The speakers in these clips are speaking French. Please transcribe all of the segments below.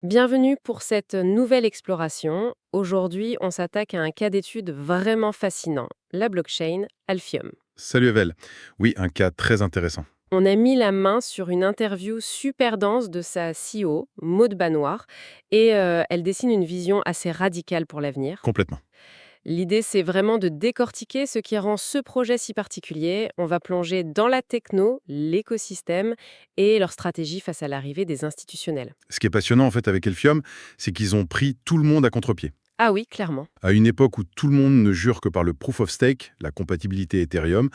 Bienvenue pour cette nouvelle exploration. Aujourd'hui, on s'attaque à un cas d'étude vraiment fascinant, la blockchain Alphium. Salut Evel. Oui, un cas très intéressant. On a mis la main sur une interview super dense de sa CEO, Maud Banoir, et elle dessine une vision assez radicale pour l'avenir. Complètement. L'idée, c'est vraiment de décortiquer ce qui rend ce projet si particulier. On va plonger dans la techno, l'écosystème et leur stratégie face à l'arrivée des institutionnels. Ce qui est passionnant en fait avec Elphium, c'est qu'ils ont pris tout le monde à contre-pied. Ah oui, clairement. À une époque où tout le monde ne jure que par le proof of stake, la compatibilité Ethereum,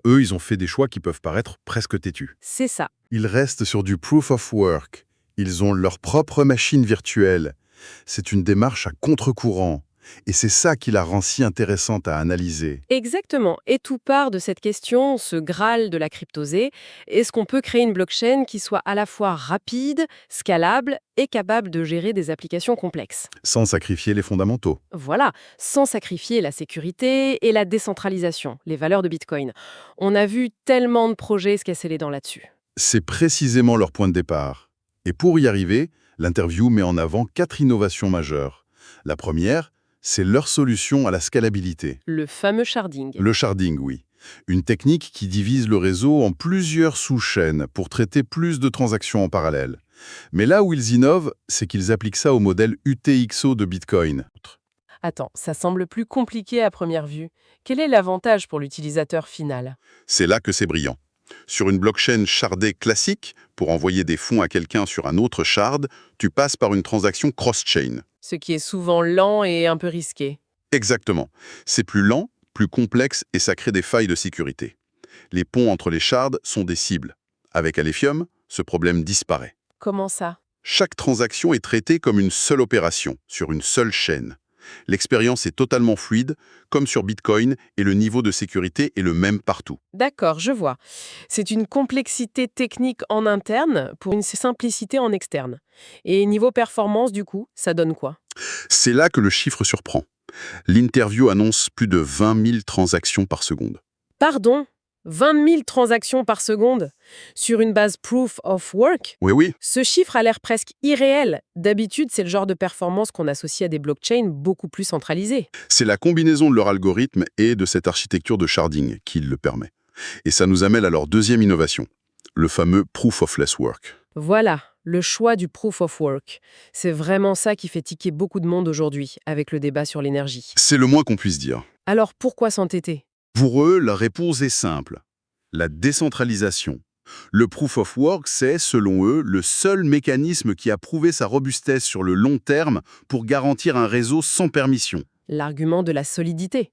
eux, ils ont fait des choix qui peuvent paraître presque têtus. C'est ça. Ils restent sur du proof of work. Ils ont leur propre machine virtuelle. C'est une démarche à contre-courant. Et c'est ça qui la rend si intéressante à analyser. Exactement. Et tout part de cette question, ce graal de la cryptosée. Est-ce qu'on peut créer une blockchain qui soit à la fois rapide, scalable et capable de gérer des applications complexes? Sans sacrifier les fondamentaux. Voilà, sans sacrifier la sécurité et la décentralisation, les valeurs de Bitcoin. On a vu tellement de projets se casser les dents là-dessus. C'est précisément leur point de départ. Et pour y arriver, l'interview met en avant 4 innovations majeures. La première, c'est leur solution à la scalabilité. Le fameux sharding. Le sharding, oui. Une technique qui divise le réseau en plusieurs sous-chaînes pour traiter plus de transactions en parallèle. Mais là où ils innovent, c'est qu'ils appliquent ça au modèle UTXO de Bitcoin. Attends, ça semble plus compliqué à première vue. Quel est l'avantage pour l'utilisateur final? C'est là que c'est brillant. Sur une blockchain shardée classique, pour envoyer des fonds à quelqu'un sur un autre shard, tu passes par une transaction cross-chain. Ce qui est souvent lent et un peu risqué. Exactement. C'est plus lent, plus complexe et ça crée des failles de sécurité. Les ponts entre les shards sont des cibles. Avec Alephium, ce problème disparaît. Comment ça? Chaque transaction est traitée comme une seule opération, sur une seule chaîne. L'expérience est totalement fluide, comme sur Bitcoin, et le niveau de sécurité est le même partout. D'accord, je vois. C'est une complexité technique en interne pour une simplicité en externe. Et niveau performance, du coup, ça donne quoi? C'est là que le chiffre surprend. L'interview annonce plus de 20 000 transactions par seconde. Pardon? 20 000 transactions par seconde? Sur une base proof of work? Oui, oui, Ce chiffre a l'air presque irréel. D'habitude, c'est le genre de performance qu'on associe à des blockchains beaucoup plus centralisées. c'est la combinaison de leur algorithme et de cette architecture de sharding qui le permet. Et ça nous amène à leur deuxième innovation, le fameux Proof of Less Work. Voilà, le choix du proof of work. C'est vraiment ça qui fait tiquer beaucoup de monde aujourd'hui, avec le débat sur l'énergie. C'est le moins qu'on puisse dire. Alors pourquoi s'entêter? Pour eux, la réponse est simple. La décentralisation. Le Proof of Work, c'est, selon eux, le seul mécanisme qui a prouvé sa robustesse sur le long terme pour garantir un réseau sans permission. L'argument de la solidité.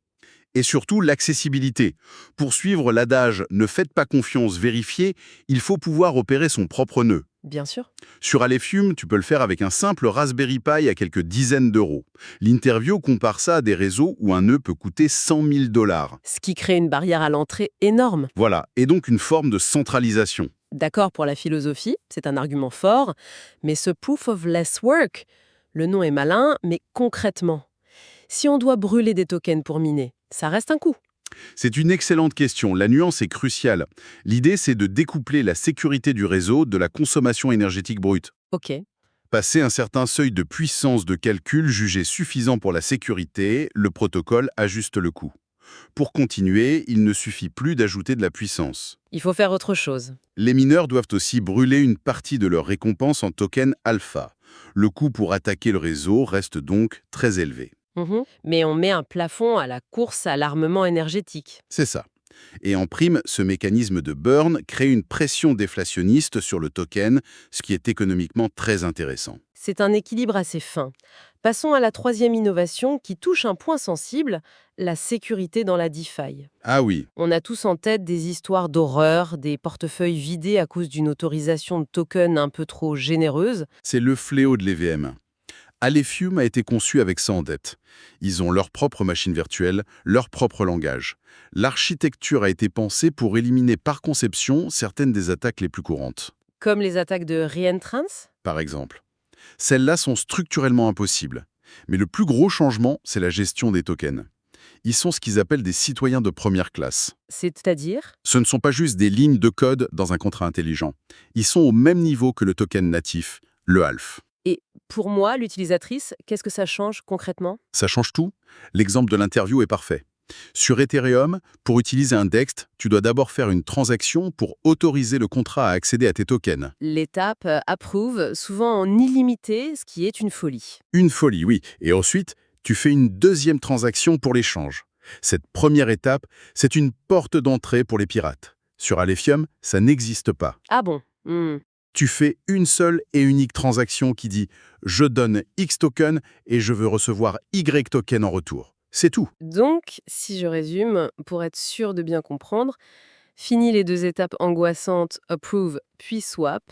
Et surtout l'accessibilité. Pour suivre l'adage « ne faites pas confiance, vérifiez », il faut pouvoir opérer son propre nœud. Bien sûr. Sur Alephium, tu peux le faire avec un simple Raspberry Pi à quelques dizaines d'euros. L'interview compare ça à des réseaux où un nœud peut coûter 100 000 $. Ce qui crée une barrière à l'entrée énorme. Voilà, et donc une forme de centralisation. D'accord pour la philosophie, c'est un argument fort, mais ce proof of less work, le nom est malin, mais concrètement, si on doit brûler des tokens pour miner, ça reste un coût. C'est une excellente question, la nuance est cruciale. L'idée, c'est de découpler la sécurité du réseau de la consommation énergétique brute. Ok. Passer un certain seuil de puissance de calcul jugé suffisant pour la sécurité, le protocole ajuste le coût. Pour continuer, il ne suffit plus d'ajouter de la puissance. Il faut faire autre chose. Les mineurs doivent aussi brûler une partie de leur récompense en token alpha. Le coût pour attaquer le réseau reste donc très élevé. Mais on met un plafond à la course à l'armement énergétique. C'est ça. Et en prime, ce mécanisme de burn crée une pression déflationniste sur le token, ce qui est économiquement très intéressant. C'est un équilibre assez fin. Passons à la troisième innovation qui touche un point sensible, la sécurité dans la DeFi. Ah oui, On a tous en tête des histoires d'horreur, des portefeuilles vidés à cause d'une autorisation de token un peu trop généreuse. c'est le fléau de l'EVM. Alephium a été conçu avec ça en tête. Ils ont leur propre machine virtuelle, leur propre langage. L'architecture a été pensée pour éliminer par conception certaines des attaques les plus courantes. Comme les attaques de reentrance? Par exemple. Celles-là sont structurellement impossibles. Mais le plus gros changement, c'est la gestion des tokens. Ils sont ce qu'ils appellent des citoyens de première classe. C'est-à-dire? Ce ne sont pas juste des lignes de code dans un contrat intelligent. Ils sont au même niveau que le token natif, le ALF. Et pour moi, l'utilisatrice, qu'est-ce que ça change concrètement? Ça change tout. L'exemple de l'interview est parfait. Sur Ethereum, pour utiliser un DEX, tu dois d'abord faire une transaction pour autoriser le contrat à accéder à tes tokens. L'étape approve, souvent en illimité, ce qui est une folie. Une folie, oui. Et ensuite, tu fais une deuxième transaction pour l'échange. Cette première étape, c'est une porte d'entrée pour les pirates. Sur Alephium, ça n'existe pas. Ah bon? Tu fais une seule et unique transaction qui dit « je donne X token et je veux recevoir Y token en retour ». C'est tout. Donc, si je résume, pour être sûr de bien comprendre, fini les deux étapes angoissantes, approve puis swap,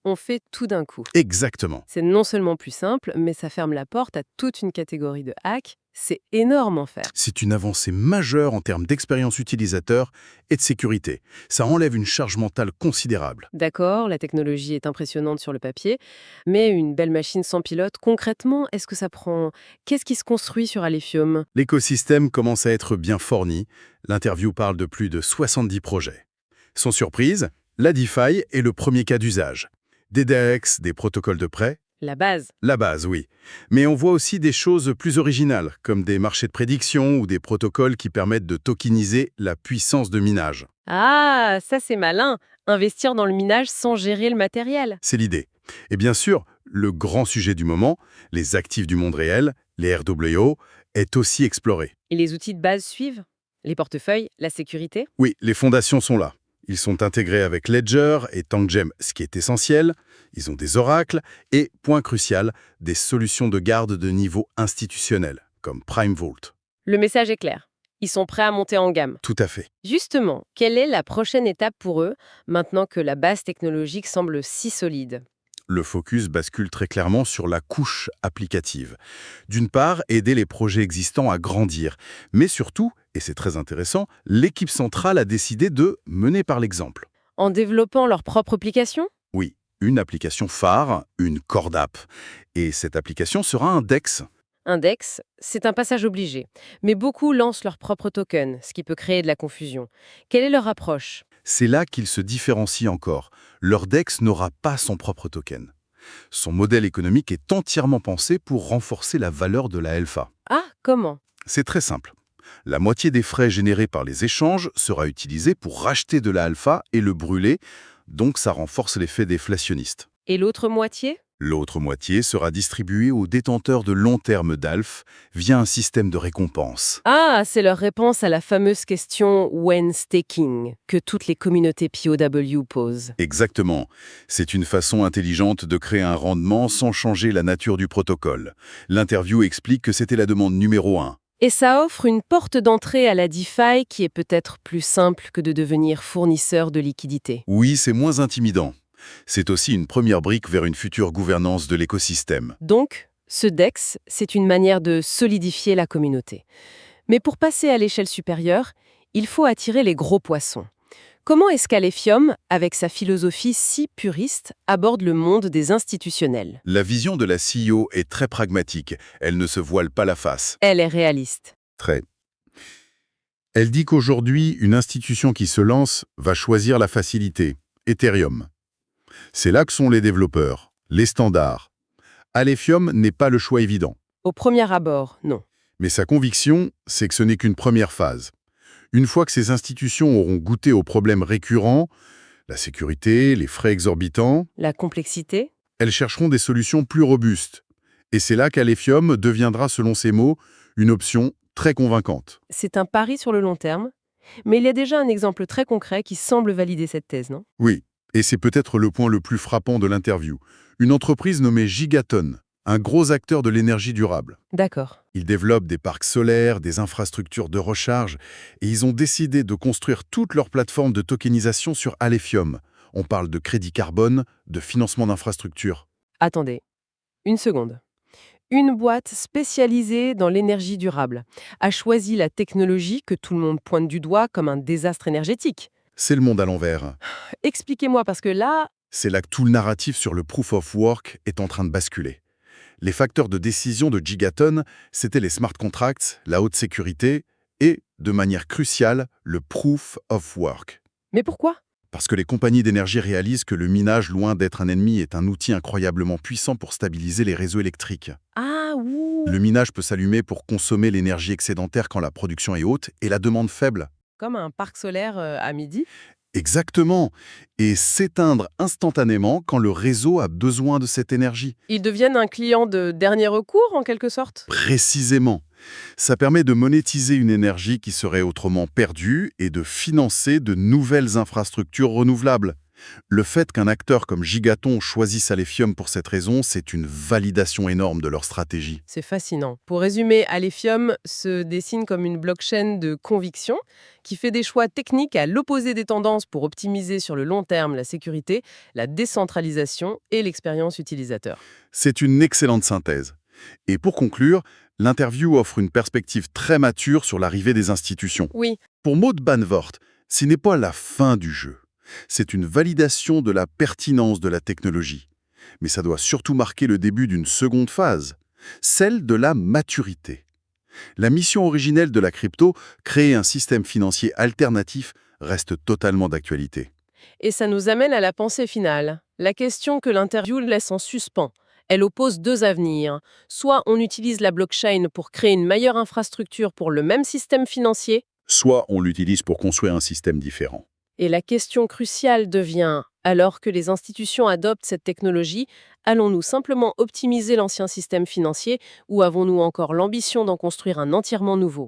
on fait tout d'un coup. Exactement. C'est non seulement plus simple, mais ça ferme la porte à toute une catégorie de hacks. C'est énorme en fait. C'est une avancée majeure en termes d'expérience utilisateur et de sécurité. Ça enlève une charge mentale considérable. D'accord, la technologie est impressionnante sur le papier, mais une belle machine sans pilote, concrètement, est-ce que ça prend... Qu'est-ce qui se construit sur Alephium? L'écosystème commence à être bien fourni. L'interview parle de plus de 70 projets. Sans surprise, la DeFi est le premier cas d'usage. Des DEX, des protocoles de prêt, La base. la base, oui. Mais on voit aussi des choses plus originales, comme des marchés de prédiction ou des protocoles qui permettent de tokeniser la puissance de minage. Ah, ça c'est malin. Investir dans le minage sans gérer le matériel. C'est l'idée. Et bien sûr, le grand sujet du moment, les actifs du monde réel, les RWO, est aussi exploré. Et les outils de base suivent? Les portefeuilles, la sécurité? Oui, les fondations sont là. Ils sont intégrés avec Ledger et Tangem, ce qui est essentiel. Ils ont des oracles et, point crucial, des solutions de garde de niveau institutionnel, comme Prime Vault. Le message est clair. Ils sont prêts à monter en gamme. Tout à fait. Justement, quelle est la prochaine étape pour eux, maintenant que la base technologique semble si solide? Le focus bascule très clairement sur la couche applicative. D'une part, aider les projets existants à grandir, mais surtout, et c'est très intéressant, l'équipe centrale a décidé de mener par l'exemple. En développant leur propre application? Oui, une application phare, une core d'app. Et cette application sera un DEX. Index, c'est un passage obligé. Mais beaucoup lancent leur propre token, ce qui peut créer de la confusion. Quelle est leur approche? C'est là qu'il se différencie encore. Leur DEX n'aura pas son propre token. Son modèle économique est entièrement pensé pour renforcer la valeur de la alpha. Ah, comment? C'est très simple. La moitié des frais générés par les échanges sera utilisée pour racheter de la alpha et le brûler, donc ça renforce l'effet déflationniste. Et l'autre moitié? L'autre moitié sera distribuée aux détenteurs de long terme d'ALF via un système de récompense. Ah, c'est leur réponse à la fameuse question when staking que toutes les communautés POW posent. Exactement. C'est une façon intelligente de créer un rendement sans changer la nature du protocole. L'interview explique que c'était la demande numéro 1. Et ça offre une porte d'entrée à la DeFi qui est peut-être plus simple que de devenir fournisseur de liquidités. Oui, c'est moins intimidant. C'est aussi une première brique vers une future gouvernance de l'écosystème. Donc, ce DEX, c'est une manière de solidifier la communauté. Mais pour passer à l'échelle supérieure, il faut attirer les gros poissons. Comment est-ce qu'Alephium, avec sa philosophie si puriste, aborde le monde des institutionnels? La vision de la CEO est très pragmatique. Elle ne se voile pas la face. Elle est réaliste. Très. Elle dit qu'aujourd'hui, une institution qui se lance va choisir la facilité, Ethereum. C'est là que sont les développeurs, les standards. Alephium n'est pas le choix évident. Au premier abord, non. Mais sa conviction, c'est que ce n'est qu'une première phase. Une fois que ces institutions auront goûté aux problèmes récurrents, la sécurité, les frais exorbitants, La complexité? elles chercheront des solutions plus robustes. Et c'est là qu'Alephium deviendra, selon ses mots, une option très convaincante. C'est un pari sur le long terme, mais il y a déjà un exemple très concret qui semble valider cette thèse, non? Oui, et c'est peut-être le point le plus frappant de l'interview. Une entreprise nommée Gigaton, un gros acteur de l'énergie durable. D'accord. Ils développent des parcs solaires, des infrastructures de recharge, et ils ont décidé de construire toute leur plateforme de tokenisation sur Alephium. On parle de crédit carbone, de financement d'infrastructures. Attendez, une seconde. Une boîte spécialisée dans l'énergie durable a choisi la technologie que tout le monde pointe du doigt comme un désastre énergétique. C'est le monde à l'envers. Expliquez-moi, parce que là, C'est là que tout le narratif sur le proof of work est en train de basculer. Les facteurs de décision de Gigaton, c'était les smart contracts, la haute sécurité et, de manière cruciale, le proof of work. mais pourquoi? Parce que les compagnies d'énergie réalisent que le minage, loin d'être un ennemi, est un outil incroyablement puissant pour stabiliser les réseaux électriques. Ah, ouh, Le minage peut s'allumer pour consommer l'énergie excédentaire quand la production est haute et la demande faible. comme un parc solaire à midi. Exactement. Et s'éteindre instantanément quand le réseau a besoin de cette énergie. Ils deviennent un client de dernier recours, en quelque sorte. Précisément. Ça permet de monétiser une énergie qui serait autrement perdue et de financer de nouvelles infrastructures renouvelables. Le fait qu'un acteur comme Gigaton choisisse Alephium pour cette raison, c'est une validation énorme de leur stratégie. C'est fascinant. Pour résumer, Alephium se dessine comme une blockchain de conviction qui fait des choix techniques à l'opposé des tendances pour optimiser sur le long terme la sécurité, la décentralisation et l'expérience utilisateur. C'est une excellente synthèse. Et pour conclure, l'interview offre une perspective très mature sur l'arrivée des institutions. Oui, Pour Maud Banvort, ce n'est pas la fin du jeu. C'est une validation de la pertinence de la technologie. Mais ça doit surtout marquer le début d'une seconde phase, celle de la maturité. La mission originelle de la crypto, créer un système financier alternatif, reste totalement d'actualité. et ça nous amène à la pensée finale. La question que l'interview laisse en suspens. Elle oppose deux avenirs. Soit on utilise la blockchain pour créer une meilleure infrastructure pour le même système financier, Soit on l'utilise pour construire un système différent. et la question cruciale devient, alors que les institutions adoptent cette technologie, allons-nous simplement optimiser l'ancien système financier ou avons-nous encore l'ambition d'en construire un entièrement nouveau ?